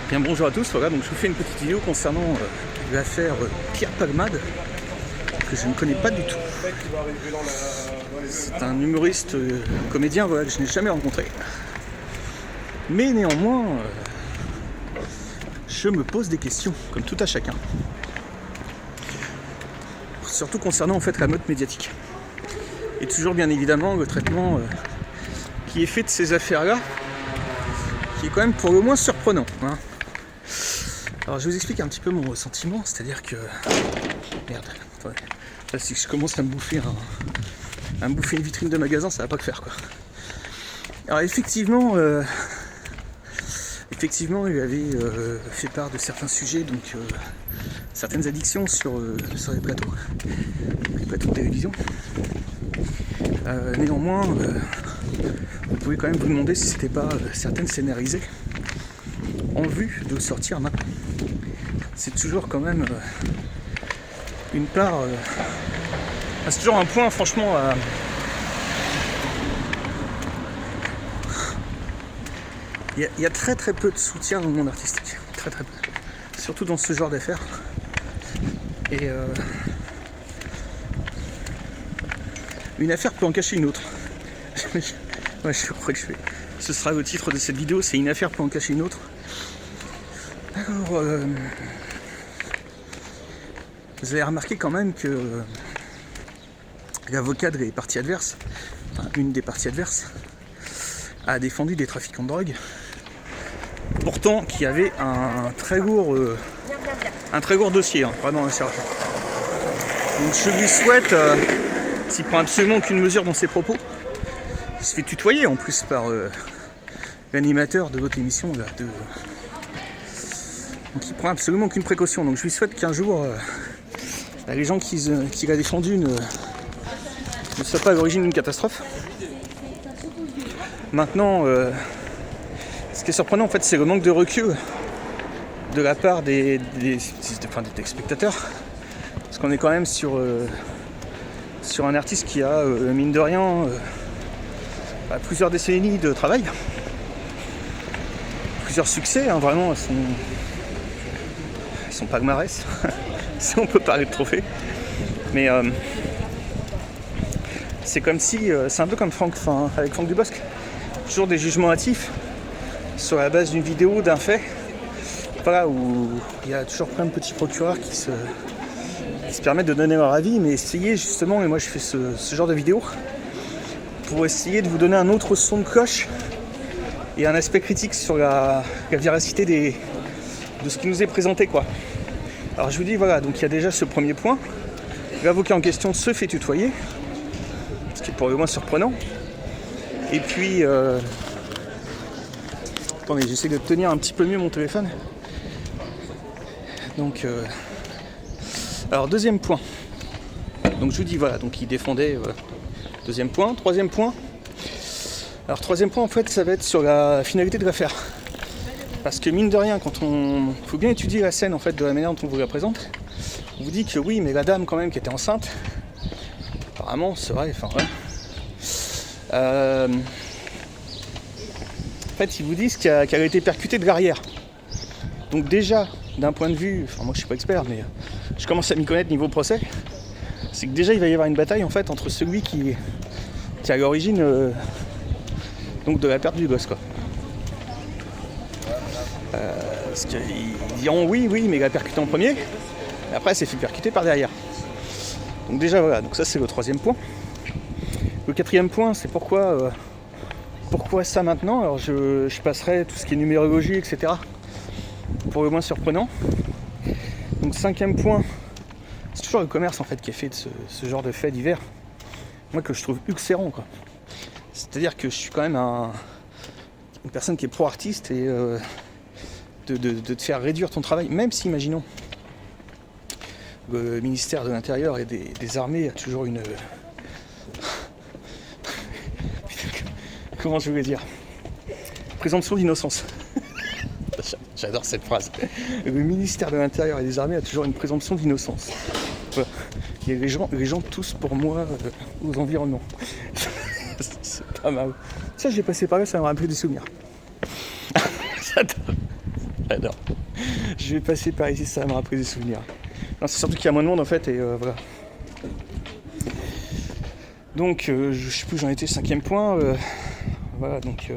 Bien bonjour à tous, voilà, donc je vous fais une petite vidéo concernant l'affaire Pierre Palmade, que je ne connais pas du tout. C'est un humoriste, comédien voilà, que je n'ai jamais rencontré. Mais néanmoins, je me pose des questions, comme tout à chacun. Surtout concernant en fait la mode médiatique. Et toujours bien évidemment le traitement qui est fait de ces affaires-là, qui est quand même pour le moins surprenant. Hein. Alors je vous explique un petit peu mon ressentiment, c'est-à-dire que... Merde, attendez. Là, si je commence à me bouffer une vitrine de magasin, ça va pas le faire quoi. Alors effectivement, il avait fait part de certains sujets, donc certaines addictions sur les plateaux de télévision. Néanmoins, vous pouvez quand même vous demander si c'était pas certaines scénarisées en vue de le sortir maintenant. C'est toujours quand même une part... c'est toujours un point franchement Il y a très très peu de soutien dans le monde artistique. Très très peu. Surtout dans ce genre d'affaires. Et une affaire peut en cacher une autre. Ouais, je crois que ce sera le titre de cette vidéo, c'est une affaire peut en cacher une autre. Alors, vous avez remarqué quand même que l'avocat des parties adverses, enfin une des parties adverses, a défendu des trafiquants de drogue. Pourtant, qui avait un très lourd dossier, hein, vraiment un sergent. Donc je lui souhaite, s'il prend absolument aucune mesure dans ses propos, il se fait tutoyer en plus par l'animateur de votre émission là, donc il prend absolument aucune précaution. Donc je lui souhaite qu'un jour les gens qui l'a défendu ne soient pas à l'origine d'une catastrophe. Maintenant, ce qui est surprenant en fait, c'est le manque de recul de la part des spectateurs, parce qu'on est quand même sur un artiste qui a mine de rien plusieurs décennies de travail, plusieurs succès, hein, vraiment son palmarès, si on peut parler de trophée. Mais c'est comme si, c'est un peu comme avec Franck Dubosc, toujours des jugements hâtifs sur la base d'une vidéo, d'un fait, voilà, où il y a toujours plein de petits procureurs qui se permettent de donner leur avis, mais essayez justement, et moi je fais ce genre de vidéo, pour essayer de vous donner un autre son de cloche et un aspect critique sur la véracité de ce qui nous est présenté quoi. Alors je vous dis voilà, donc il y a déjà ce premier point. L'avocat en question se fait tutoyer, ce qui est pour le moins surprenant. Et puis attendez, j'essaie de tenir un petit peu mieux mon téléphone. Donc alors deuxième point. Donc je vous dis voilà, donc il défendait deuxième point, troisième point. Alors troisième point en fait ça va être sur la finalité de l'affaire. Parce que mine de rien, faut bien étudier la scène en fait de la manière dont on vous la présente. On vous dit que oui, mais la dame quand même qui était enceinte, apparemment c'est vrai, enfin ouais. En fait ils vous disent qu'elle a été percutée de l'arrière. Donc déjà, d'un point de vue, enfin moi je suis pas expert, mais je commence à m'y connaître niveau procès, c'est que déjà il va y avoir une bataille en fait entre celui qui est à l'origine donc de la perte du gosse quoi. Parce qu'ils diront oui, mais il a percuté en premier, et après elle s'est fait percuter par derrière. Donc déjà voilà, donc ça c'est le troisième point. Le quatrième point c'est pourquoi ça maintenant. Alors je passerai tout ce qui est numérologie, etc. pour le moins surprenant. Donc cinquième point, c'est toujours le commerce en fait qui est fait de ce genre de faits divers. Moi que je trouve ulcérant quoi. C'est-à-dire que je suis quand même une personne qui est pro-artiste et de te faire réduire ton travail, même si imaginons le ministère de l'Intérieur et des Armées a toujours une... Comment je voulais dire, présomption d'innocence. J'adore cette phrase. Le ministère de l'Intérieur et des Armées a toujours une présomption d'innocence. Voilà. Il y a les gens tous pour moi aux environnements. C'est pas mal. Ça j'ai passé par là, ça m'a rappelé des souvenirs. J'adore. J'adore. Je vais passer par ici, ça va me rappeler des souvenirs. Non, c'est surtout qu'il y a moins de monde en fait, et voilà. Donc, je sais plus où j'en étais, 5e point. Voilà, donc...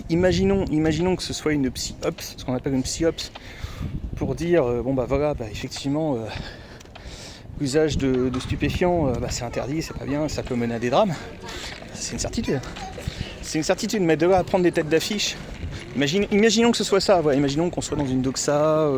imaginons que ce soit une psy-ops, ce qu'on appelle une psy-ops, pour dire, effectivement, l'usage de stupéfiants, c'est interdit, c'est pas bien, ça peut mener à des drames. C'est une certitude. C'est une certitude, mais de là à prendre des têtes d'affiche, imaginons que ce soit ça, voilà, imaginons qu'on soit dans une doxa,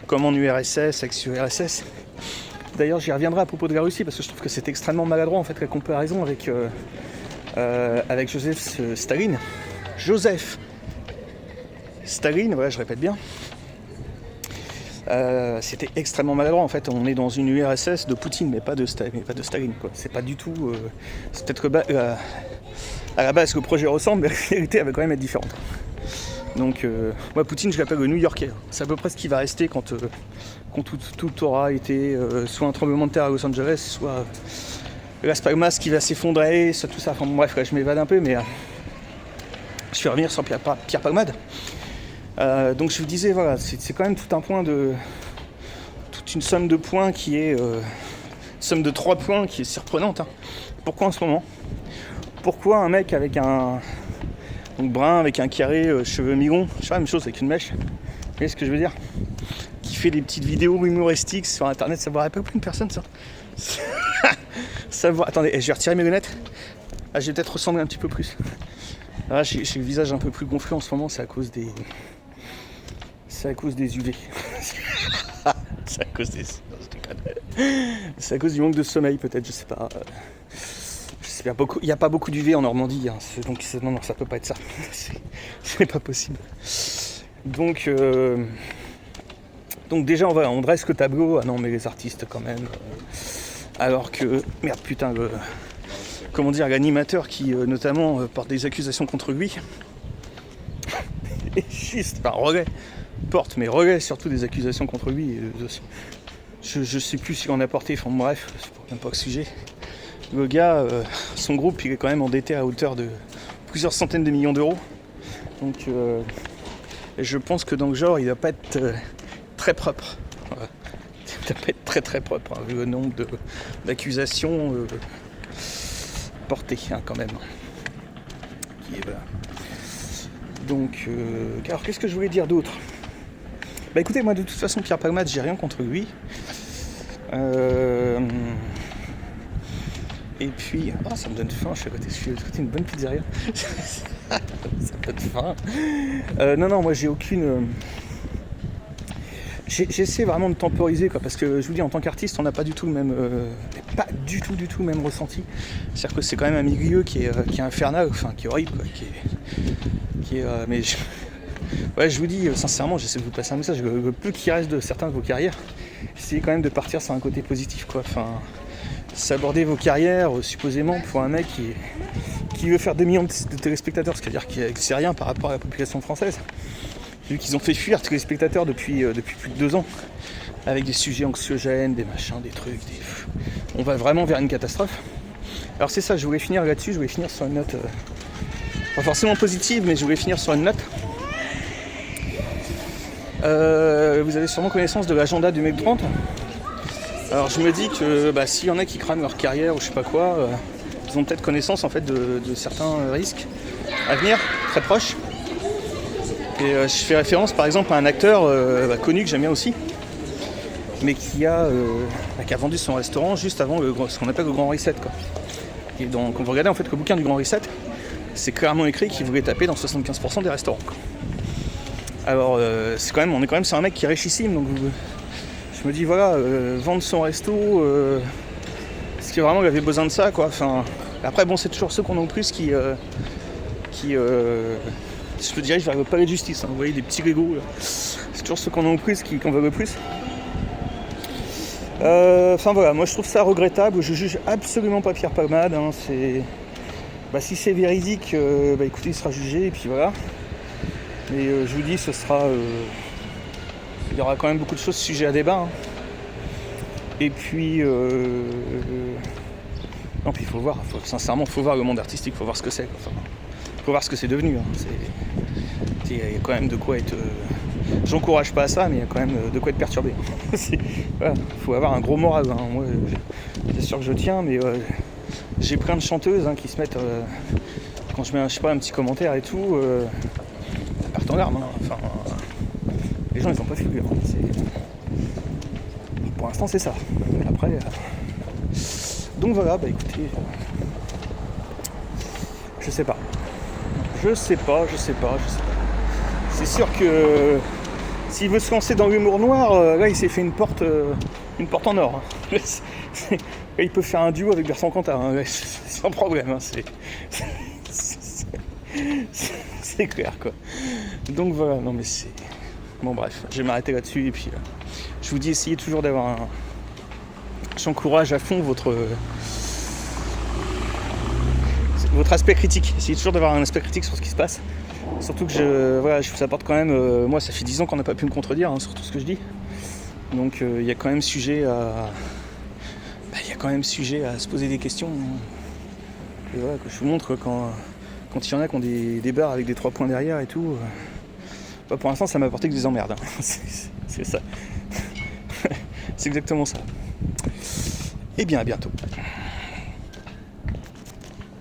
comme en URSS, ex-URSS. D'ailleurs, j'y reviendrai à propos de la Russie, parce que je trouve que c'est extrêmement maladroit, en fait, la comparaison avec Joseph Staline. Joseph Staline, voilà, je répète bien. C'était extrêmement maladroit, en fait. On est dans une URSS de Poutine, mais pas de Staline, quoi. C'est pas du tout... c'est peut-être à la base que le projet ressemble, mais la réalité elle va quand même être différente. Donc, moi, Poutine, je l'appelle le New-Yorkais. C'est à peu près ce qui va rester quand tout aura été soit un tremblement de terre à Los Angeles, soit Las Palmas qui va s'effondrer, soit tout ça. Enfin, bref, là, je m'évade un peu, mais je vais revenir sur Pierre Palmade. Donc, je vous disais, voilà, c'est quand même tout un point toute une somme de points qui est... somme de 3 points qui est surprenante. Hein. Pourquoi en ce moment ? Pourquoi un mec avec donc brun, avec un carré, cheveux mi-longs, je fais la même chose avec une mèche, vous voyez ce que je veux dire, qui fait des petites vidéos humoristiques sur internet, ça vous rappelle pas une personne ça Attendez, je vais retirer mes lunettes. Ah, je vais peut-être ressembler un petit peu plus. Là, j'ai le visage un peu plus gonflé en ce moment, c'est à cause des UV. C'est à cause des... C'est à cause du manque de sommeil peut-être, je sais pas. Il n'y a pas beaucoup d'UV en Normandie, hein. Non, ça peut pas être ça. C'est pas possible. Donc déjà, on dresse le tableau. Ah non, mais les artistes quand même. Alors que, merde, putain, l'animateur qui, notamment, porte des accusations contre lui. Et juste, relaie surtout des accusations contre lui. Je sais plus s'il en a porté, enfin bref, c'est pour même pas le sujet. Le gars, son groupe, il est quand même endetté à hauteur de plusieurs centaines de millions d'euros. Donc, je pense que dans le genre, il va pas être très propre. Voilà. Il va pas être très très propre, hein, vu le nombre d'accusations portées, hein, quand même. Voilà. Donc, alors qu'est-ce que je voulais dire d'autre ? Bah écoutez, moi de toute façon, Pierre Palmade, j'ai rien contre lui. Et puis, ça me donne faim, je suis à côté d'une bonne pizzeria. Ça me donne faim. Non, moi j'ai aucune... J'essaie vraiment de temporiser, quoi, parce que je vous dis, en tant qu'artiste, on n'a pas du tout le même... pas du tout le même ressenti. C'est-à-dire que c'est quand même un milieu qui est infernal, enfin qui est horrible, quoi, mais je vous dis, sincèrement, j'essaie de vous passer un message, le peu qu'il reste de certains de vos carrières, essayez quand même de partir sur un côté positif, quoi. Enfin, s'aborder vos carrières, supposément, pour un mec qui veut faire 2 millions de téléspectateurs, c'est-à-dire que c'est rien par rapport à la population française. Vu qu'ils ont fait fuir tous les spectateurs depuis plus de 2 ans, avec des sujets anxiogènes, des machins, des trucs, on va vraiment vers une catastrophe. Alors c'est ça, je voulais finir là-dessus, je voulais finir sur une note, pas forcément positive, mais je voulais finir sur une note. Vous avez sûrement connaissance de l'agenda du mec 30. Alors je me dis que s'il y en a qui crament leur carrière ou je sais pas quoi, ils ont peut-être connaissance en fait de certains risques à venir, très proches. Et je fais référence par exemple à un acteur connu que j'aime bien aussi, mais qui a vendu son restaurant juste avant ce qu'on appelle le Grand Reset, quoi. Et donc quand vous regardez en fait le bouquin du Grand Reset, c'est clairement écrit qu'il voulait taper dans 75% des restaurants, quoi. Alors on est quand même sur un mec qui est richissime, donc je me dis voilà, vendre son resto, est-ce qu'il vraiment il avait besoin de ça, quoi. Enfin, après bon, c'est toujours ceux qu'on a le plus qui je te dirige vers le palais de justice, hein. Vous voyez des petits Legos là. C'est toujours ceux qu'on a le plus qu'on veut le plus. Enfin voilà, moi je trouve ça regrettable, je juge absolument pas Pierre Palmade, hein. Si c'est véridique, écoutez, il sera jugé et puis voilà. Mais je vous dis, ce sera... il y aura quand même beaucoup de choses sujets à débat, hein. Et puis... non, puis il faut voir, sincèrement, il faut voir le monde artistique, il faut voir ce que c'est, quoi. Enfin, faut voir ce que c'est devenu, hein. Il y a quand même de quoi être... j'encourage pas à ça, mais il y a quand même de quoi être perturbé. Voilà, faut avoir un gros moral. Hein. Moi, c'est sûr que je tiens, mais j'ai plein de chanteuses qui se mettent... quand je mets un petit commentaire et tout, elles partent en larmes. Hein. Enfin, les gens, ils ont pas figure. Pour l'instant, c'est ça. Après... Donc voilà, bah écoutez... Je sais pas. C'est sûr que s'il veut se lancer dans l'humour noir, là il s'est fait une porte en or. Hein. Il peut faire un duo avec Bertrand Cantat, hein. Sans problème. Hein. C'est clair quoi. Donc voilà, non mais c'est... Bon bref, je vais m'arrêter là-dessus et puis je vous dis essayez toujours d'avoir un... J'encourage à fond votre aspect critique. Essayez toujours d'avoir un aspect critique sur ce qui se passe. Surtout que je vous apporte quand même... moi, ça fait 10 ans qu'on n'a pas pu me contredire sur tout ce que je dis. Donc, il y a quand même sujet à... se poser des questions. Et voilà, que je vous montre quand il y en a qui ont des barres avec des 3 points derrière et tout... pour l'instant, ça m'a apporté que des emmerdes. Hein. C'est ça. C'est exactement ça. Et bien, à bientôt.